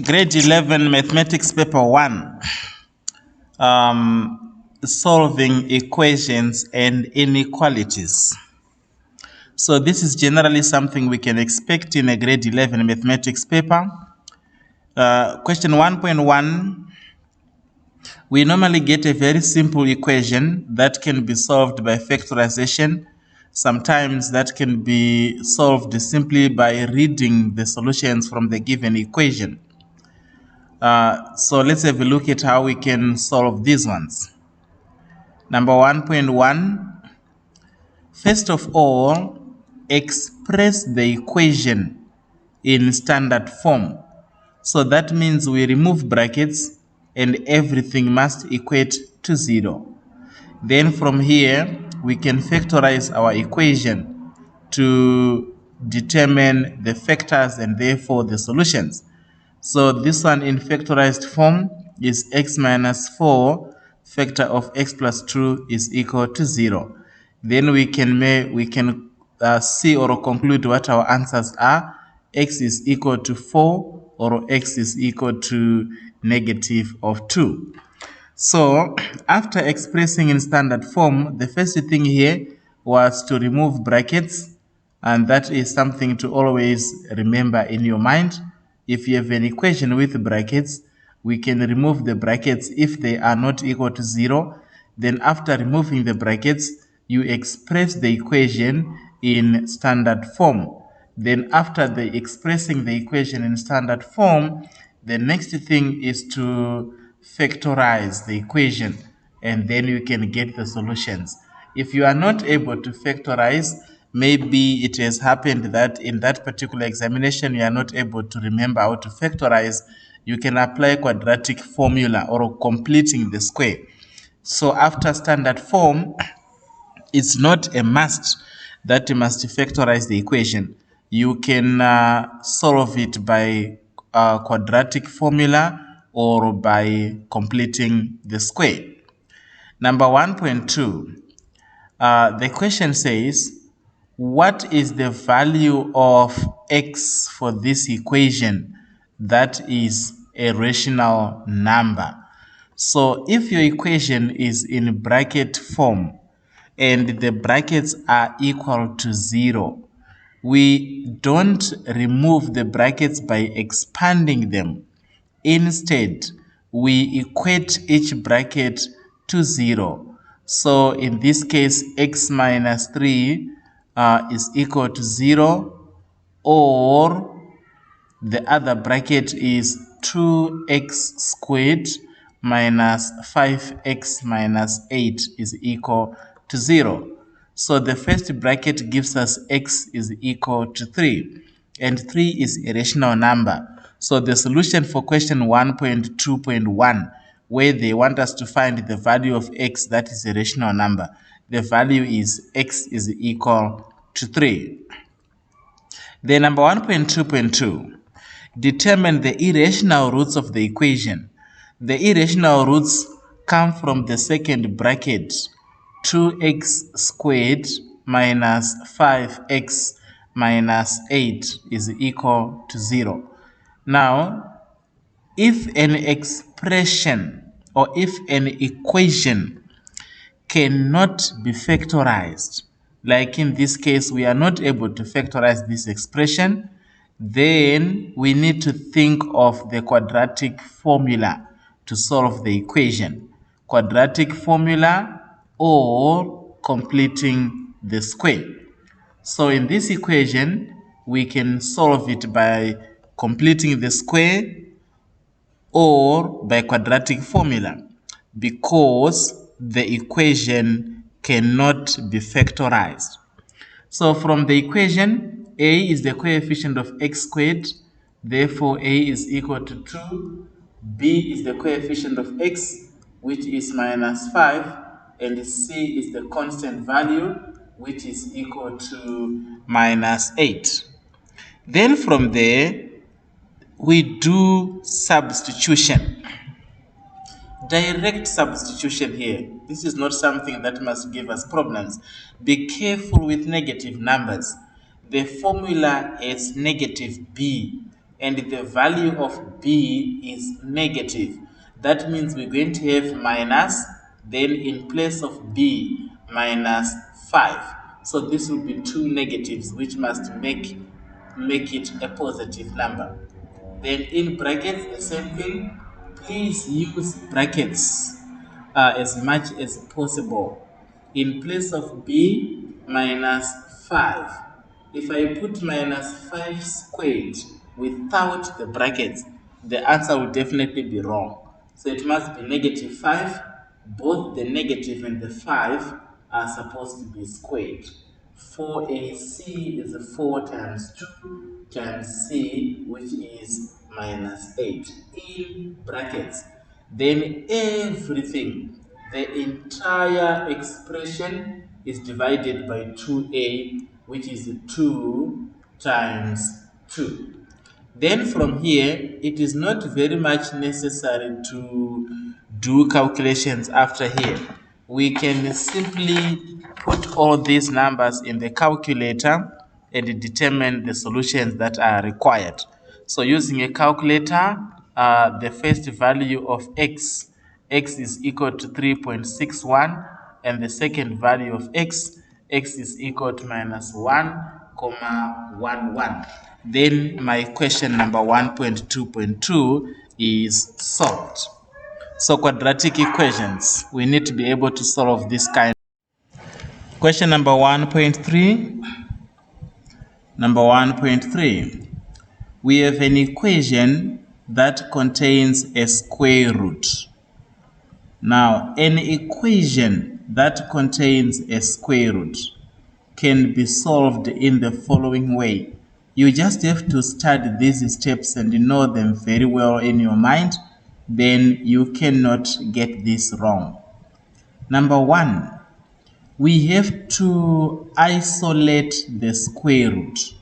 Grade 11 Mathematics Paper 1, solving equations and inequalities. So this is generally something we can expect in a grade 11 mathematics paper. Question 1.1, we normally get a very simple equation that can be solved by factorization. Sometimes that can be solved simply by reading the solutions from the given equation. So let's have a look at how we can solve these ones. Number 1.1, first of all, express the equation in standard form. So that means we remove brackets and everything must equate to 0. Then from here, we can factorize our equation to determine the factors and therefore the solutions. So this one in factorized form is x minus 4 factor of x plus 2 is equal to 0. Then we can see or conclude what our answers are. X is equal to 4 or x is equal to negative of 2. So after expressing in standard form, the first thing here was to remove brackets, and that is something to always remember in your mind. If you have an equation with brackets, we can remove the brackets if they are not equal to 0. Then after removing the brackets, you express the equation in standard form. Then after expressing the equation in standard form, the next thing is to factorize the equation, and then you can get the solutions. If you are not able to factorize, maybe it has happened that in that particular examination you are not able to remember how to factorize, you can apply quadratic formula or completing the square. So after standard form, it's not a must that you must factorize the equation. You can solve it by quadratic formula or by completing the square. Number 1.2, the question says, what is the value of x for this equation that is a rational number? So if your equation is in bracket form and the brackets are equal to 0, we don't remove the brackets by expanding them. Instead, we equate each bracket to 0. So in this case, x minus 3 is equal to 0, or the other bracket is 2x squared minus 5x minus 8 is equal to 0. So the first bracket gives us x is equal to 3, and 3 is a rational number. So the solution for question 1.2.1, where they want us to find the value of x that is a rational number, the value is x is equal to 3. Then number 1.2.2, determine the irrational roots of the equation. The irrational roots come from the second bracket, 2x squared minus 5x minus 8 is equal to 0. Now, if an expression or if an equation cannot be factorized, like in this case we are not able to factorize this expression, then we need to think of the quadratic formula to solve the equation. Quadratic formula or completing the square. So in this equation, we can solve it by completing the square or by quadratic formula, because the equation cannot be factorized. So from the equation, a is the coefficient of x squared, therefore a is equal to 2. B is the coefficient of x, which is minus 5, and c is the constant value, which is equal to minus 8. Then from there, we do substitution. Direct substitution here. This is not something that must give us problems. Be careful with negative numbers. The formula is negative b and the value of b is negative. That means we're going to have minus, then in place of b, minus 5. So this will be two negatives, which must make it a positive number. Then in brackets, the same thing. Please use brackets as much as possible. In place of b, minus 5. If I put minus 5 squared without the brackets, the answer will definitely be wrong. So it must be negative 5. Both the negative and the 5 are supposed to be squared. 4ac is 4 times 2 times c, which is minus 8 in brackets. Then everything, the entire expression is divided by 2a, which is 2 times 2. Then from here, it is not very much necessary to do calculations after here. We can simply put all these numbers in the calculator and determine the solutions that are required. So using a calculator, the first value of x is equal to 3.61, and the second value of x is equal to minus 1,11. Then my question number 1.2.2 is solved. So quadratic equations, we need to be able to solve this kind. Question number 1.3. Number 1.3. We have an equation that contains a square root. Now, an equation that contains a square root can be solved in the following way. You just have to study these steps and know them very well in your mind. Then you cannot get this wrong. Number one, we have to isolate the square root.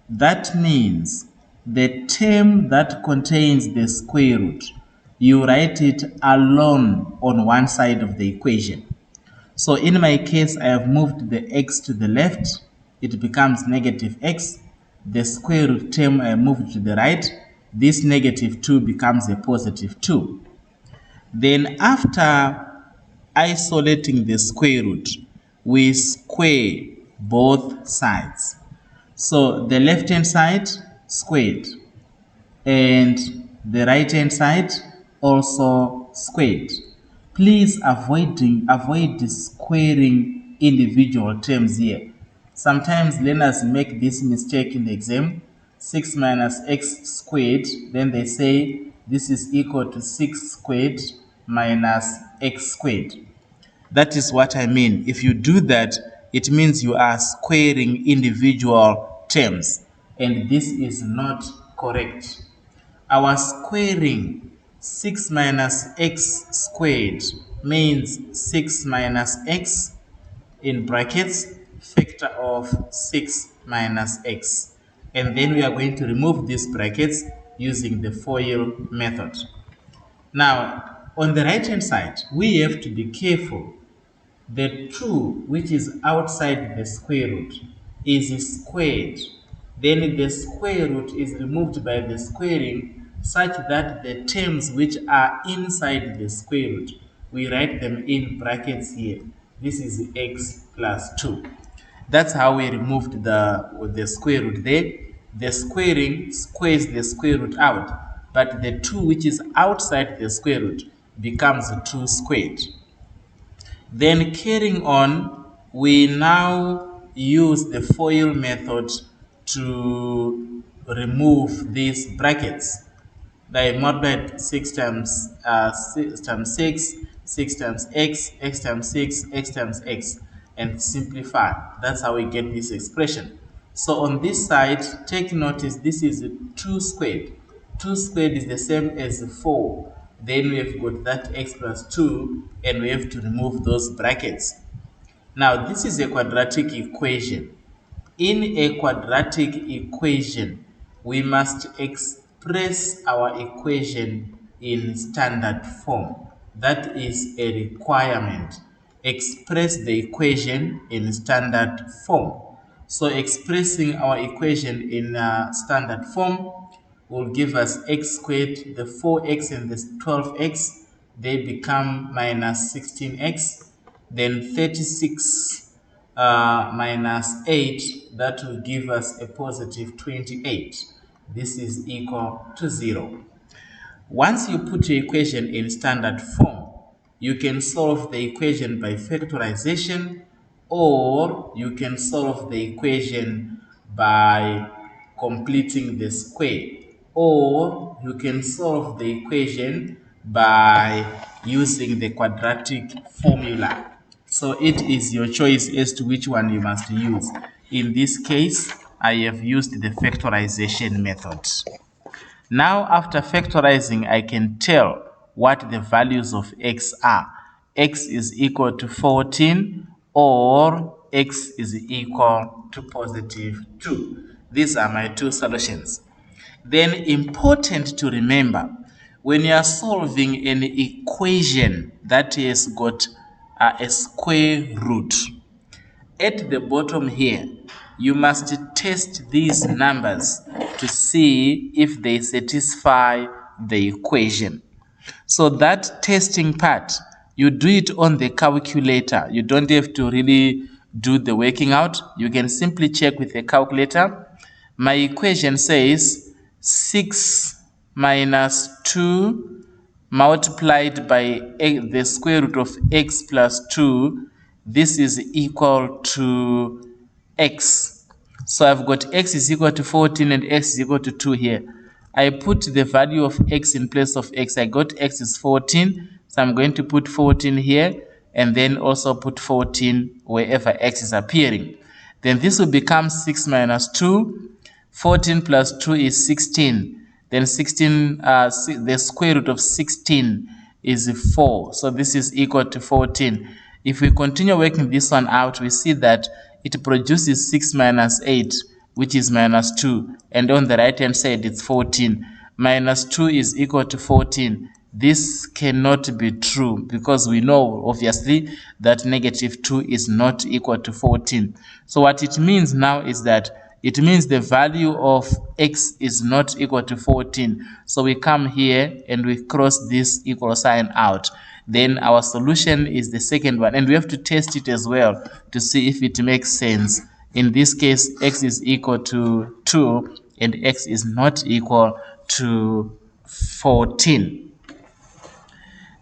That means the term that contains the square root, you write it alone on one side of the equation. So in my case, I have moved the x to the left. It becomes negative x. The square root term I moved to the right. This negative 2 becomes a positive 2. Then after isolating the square root, we square both sides. So the left hand side squared and the right hand side also squared. Please avoid squaring individual terms here. Sometimes learners make this mistake in the exam. 6 minus x squared, then they say this is equal to 6 squared minus x squared. That is what I mean. If you do that, it means you are squaring individual terms, and this is not correct. Our squaring 6 minus x squared means 6 minus x in brackets factor of 6 minus x. And then we are going to remove these brackets using the FOIL method. Now, on the right hand side, we have to be careful. The 2, which is outside the square root, is squared. Then the square root is removed by the squaring such that the terms which are inside the square root, we write them in brackets here. This is x plus 2. That's how we removed the square root there. The squaring squares the square root out, but the 2 which is outside the square root becomes 2 squared. Then carrying on, we now use the FOIL method to remove these brackets. They multiplied 6 times 6 times 6, 6 times x, x times 6, x times x, and simplify. That's how we get this expression. So on this side, take notice this is 2 squared. 2 squared is the same as 4. Then we have got that x plus 2, and we have to remove those brackets. Now, this is a quadratic equation. In a quadratic equation, we must express our equation in standard form. That is a requirement. Express the equation in standard form. So expressing our equation in standard form, will give us x squared, the 4x and the 12x, they become minus 16x. Then 36 minus 8, that will give us a positive 28. This is equal to 0. Once you put your equation in standard form, you can solve the equation by factorization, or you can solve the equation by completing the square, or you can solve the equation by using the quadratic formula. So it is your choice as to which one you must use. In this case, I have used the factorization method. Now, after factorizing, I can tell what the values of x are. X is equal to 14, or x is equal to positive 2. These are my two solutions. Then, important to remember, when you are solving an equation that has got a square root, at the bottom here, you must test these numbers to see if they satisfy the equation. So that testing part, you do it on the calculator. You don't have to really do the working out. You can simply check with a calculator. My equation says 6 minus 2 multiplied by the square root of x plus 2, this is equal to x. So I've got x is equal to 14 and x is equal to 2 here. I put the value of x in place of x. I got x is 14, so I'm going to put 14 here and then also put 14 wherever x is appearing. Then this will become 6 minus 2. 14 plus 2 is 16. Then 16, the square root of 16 is 4. So this is equal to 14. If we continue working this one out, we see that it produces 6 minus 8, which is minus 2. And on the right hand side, it's 14. Minus 2 is equal to 14. This cannot be true because we know, obviously, that negative 2 is not equal to 14. So what it means now is that it means the value of x is not equal to 14. So we come here and we cross this equal sign out. Then our solution is the second one. And we have to test it as well to see if it makes sense. In this case, x is equal to 2 and x is not equal to 14.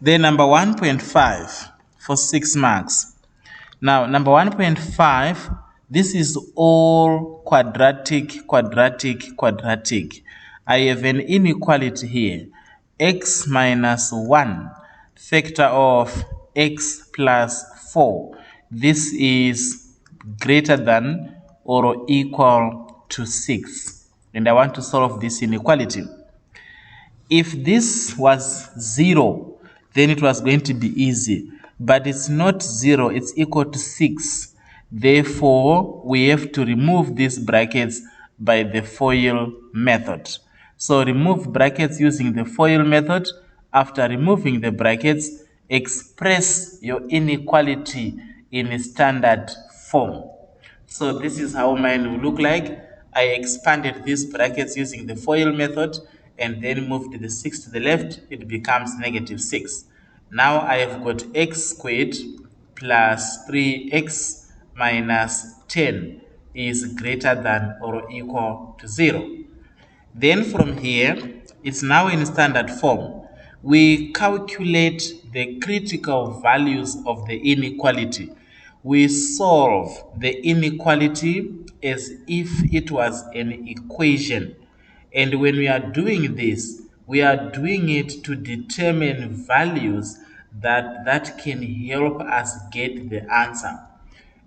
Then number 1.5 for 6 marks. Now, number 1.5, this is all quadratic, quadratic, quadratic. I have an inequality here. X minus 1, factor of x plus 4. This is greater than or equal to 6. And I want to solve this inequality. If this was 0, then it was going to be easy. But it's not 0, it's equal to 6. Therefore, we have to remove these brackets by the FOIL method. So remove brackets using the FOIL method. After removing the brackets, express your inequality in standard form. So this is how mine will look like. I expanded these brackets using the FOIL method and then moved the 6 to the left. It becomes negative 6. Now I have got x squared plus 3x minus 10 is greater than or equal to 0. Then from here, it's now in standard form. We calculate the critical values of the inequality. We solve the inequality as if it was an equation. And when we are doing this, we are doing it to determine values that can help us get the answer.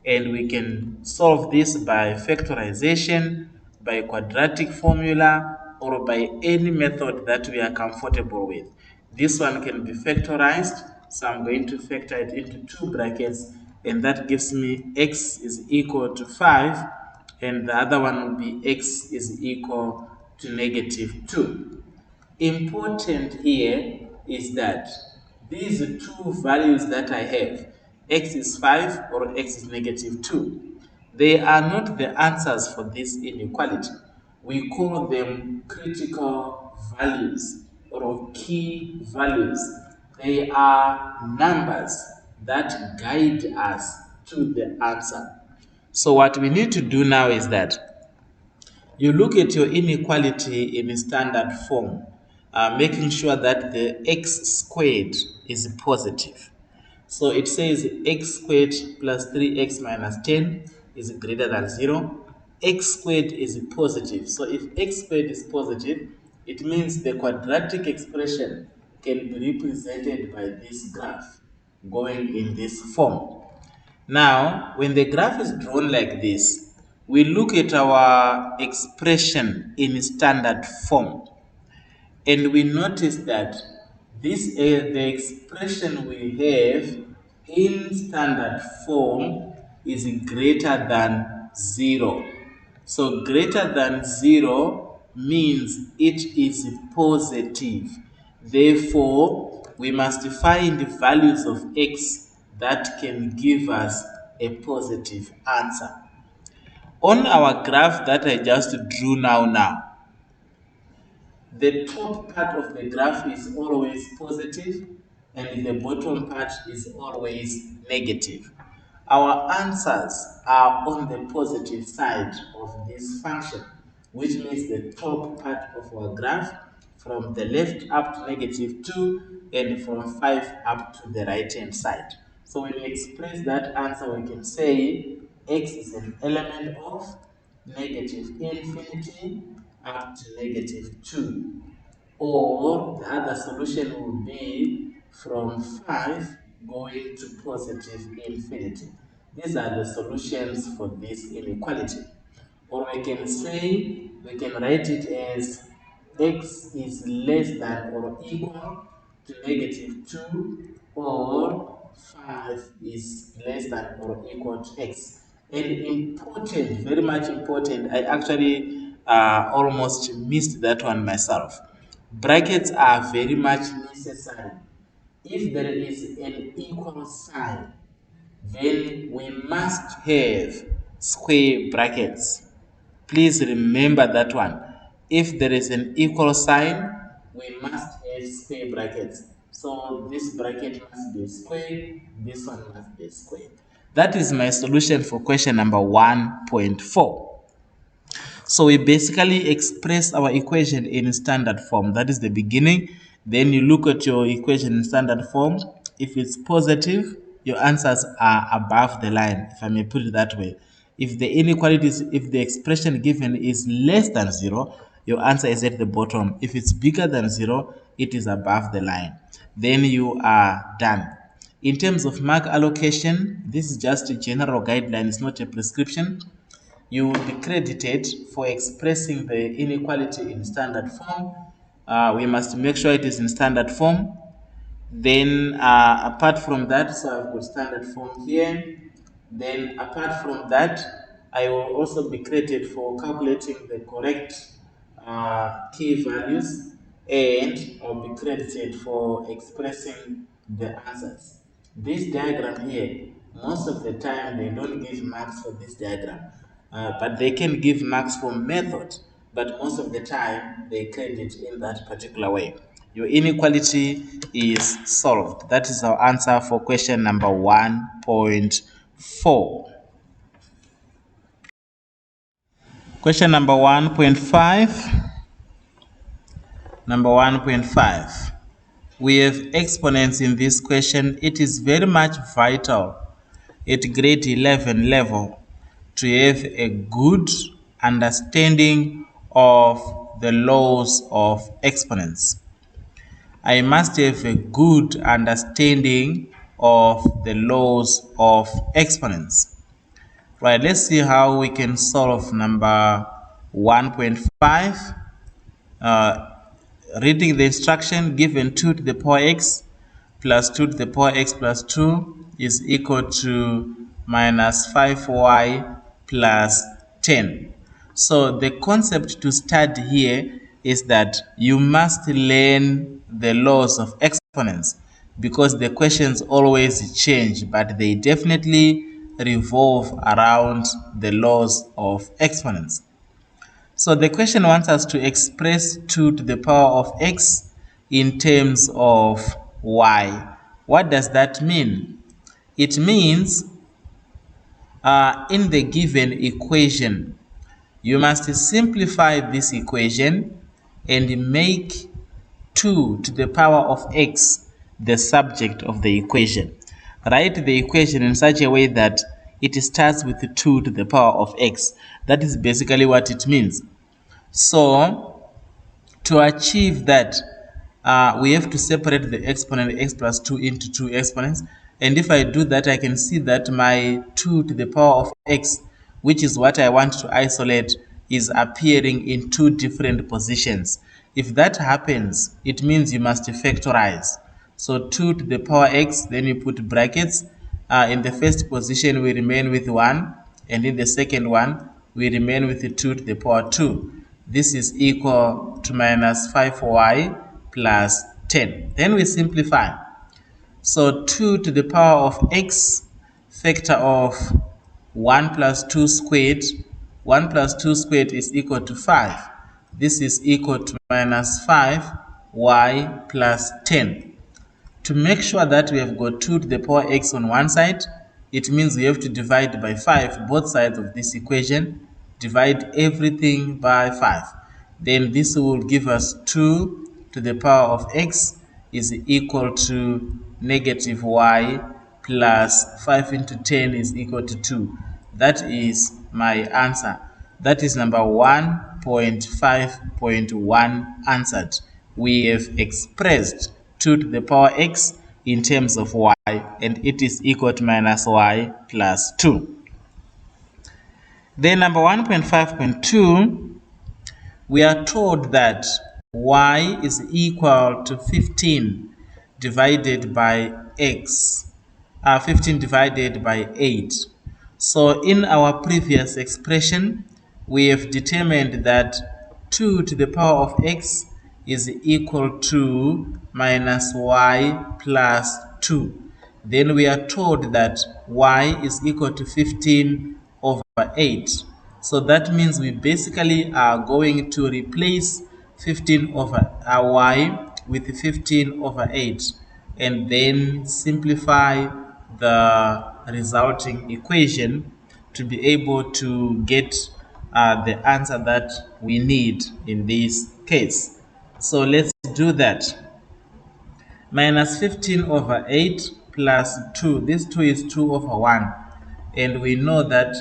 And we can solve this by factorization, by quadratic formula, or by any method that we are comfortable with. This one can be factorized, so I'm going to factor it into 2 brackets, and that gives me x is equal to 5, and the other one will be x is equal to negative 2. Important here is that these two values that I have, x is 5 or x is negative 2, they are not the answers for this inequality. We call them critical values or key values. They are numbers that guide us to the answer. So what we need to do now is that you look at your inequality in standard form, making sure that the x squared is positive. So it says x squared plus 3x minus 10 is greater than 0. X squared is positive. So if x squared is positive, it means the quadratic expression can be represented by this graph going in this form. Now, when the graph is drawn like this, we look at our expression in standard form, and we notice that this the expression we have in standard form is greater than 0. So greater than 0 means it is positive. Therefore, we must find values of x that can give us a positive answer. On our graph that I just drew now, the top part of the graph is always positive and the bottom part is always negative. Our answers are on the positive side of this function, which means the top part of our graph from the left up to -2 and from 5 up to the right hand side. So when we express that answer, we can say x is an element of -infinity up to -2. Or the other solution will be from 5 going to positive infinity. These are the solutions for this inequality. Or we can say, we can write it as x is less than or equal to -2, or 5 is less than or equal to x. And important, very much important, I actually almost missed that one myself. Brackets are very much necessary. If there is an equal sign, then we must have square brackets. Please remember that one. If there is an equal sign, we must have square brackets. So this bracket must be square, this one must be square. That is my solution for question number 1.4. So we basically express our equation in standard form. That is the beginning. Then you look at your equation in standard form. If it's positive, your answers are above the line, if I may put it that way. If the inequalities, if the expression given is less than 0, your answer is at the bottom. If it's bigger than 0, it is above the line. Then you are done. In terms of mark allocation, this is just a general guideline, it's not a prescription. You will be credited for expressing the inequality in standard form. We must make sure it is in standard form. Then apart from that, so I've got standard form here. Then apart from that, I will also be credited for calculating the correct key values, and I'll be credited for expressing the answers. This diagram here, most of the time they don't give marks for this diagram, but they can give marks for method, but most of the time they credit in that particular way. Your inequality is solved. That is our answer for question number 1.4. Question number 1.5. Number 1.5. We have exponents in this question. It is very much vital at grade 11 level to have a good understanding of the laws of exponents. I must have a good understanding of the laws of exponents. Right, let's see how we can solve number 1.5. Reading the instruction, given 2 to the power x plus 2 to the power x plus 2 is equal to minus 5y plus 10. So the concept to start here is that you must learn the laws of exponents, because the questions always change, but they definitely revolve around the laws of exponents. So the question wants us to express 2 to the power of x in terms of y. What does that mean? It means in the given equation, you must simplify this equation and make 2 to the power of x the subject of the equation. Write the equation in such a way that it starts with 2 to the power of x. That is basically what it means. So, to achieve that, we have to separate the exponent x plus 2 into two exponents. And if I do that, I can see that my 2 to the power of x, which is what I want to isolate, is appearing in two different positions. If that happens, it means you must factorize. So 2 to the power x, then you put brackets. In the first position, we remain with 1. And in the second one, we remain with 2 to the power 2. This is equal to minus 5y plus 10. Then we simplify. So 2 to the power of x, factor of 1 plus 2 squared. 1 plus 2 squared is equal to 5. This is equal to minus 5y plus 10. To make sure that we have got 2 to the power x on one side, it means we have to divide by 5 both sides of this equation. Divide everything by 5. Then this will give us 2 to the power of x is equal to negative y plus 5 into 10 is equal to 2. That is my answer. That is number 1.5.1 answered. We have expressed 2 to the power x in terms of y, and it is equal to minus y plus 2. Then number 1.5.2, we are told that y is equal to 15 divided by x, 15 divided by 8. So in our previous expression, we have determined that 2 to the power of x is equal to minus y plus 2. Then we are told that y is equal to 15 over 8. So that means we basically are going to replace 15 over y with 15 over 8 and then simplify the resulting equation to be able to get the answer that we need in this case. So let's do that. Minus 15 over 8 plus 2. This 2 is 2 over 1. And we know that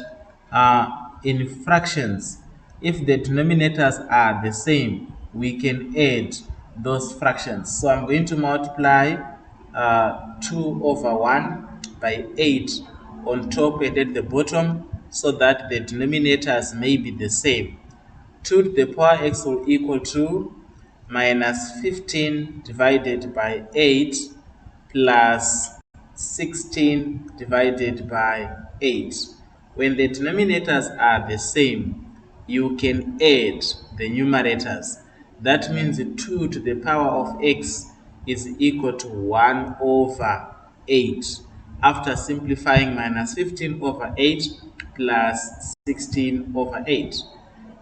in fractions, if the denominators are the same, we can add those fractions. So I'm going to multiply 2 over 1 by 8 on top and at the bottom so that the denominators may be the same. 2 to the power x will equal to minus 15 divided by 8 plus 16 divided by 8. When the denominators are the same, you can add the numerators. That means 2 to the power of x is equal to 1 over 8. After simplifying, minus 15 over 8 plus 16 over 8.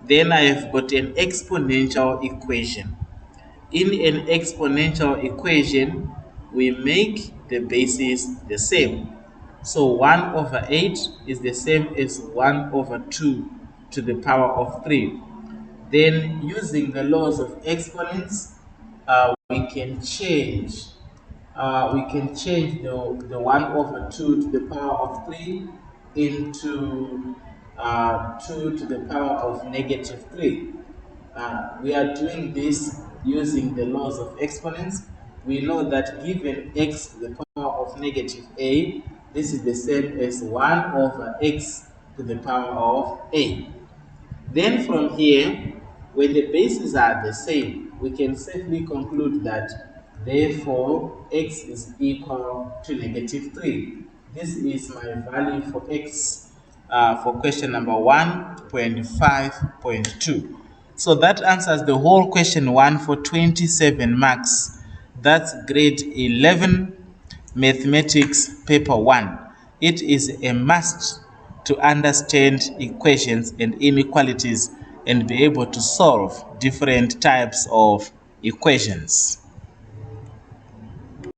Then I have got an exponential equation. In an exponential equation, we make the bases the same. So 1 over 8 is the same as 1 over 2 to the power of 3. Then using the laws of exponents, we can change the 1 over 2 to the power of 3 into 2 to the power of negative 3. We are doing this using the laws of exponents. We know that given x to the power of negative a, this is the same as 1 over x to the power of a. Then from here, when the bases are the same, we can safely conclude that therefore x is equal to negative 3. This is my value for x for question number 1.5.2. So that answers the whole question 1 for 27 marks. That's grade 11 mathematics paper 1. It is a must to understand equations and inequalities and be able to solve different types of equations.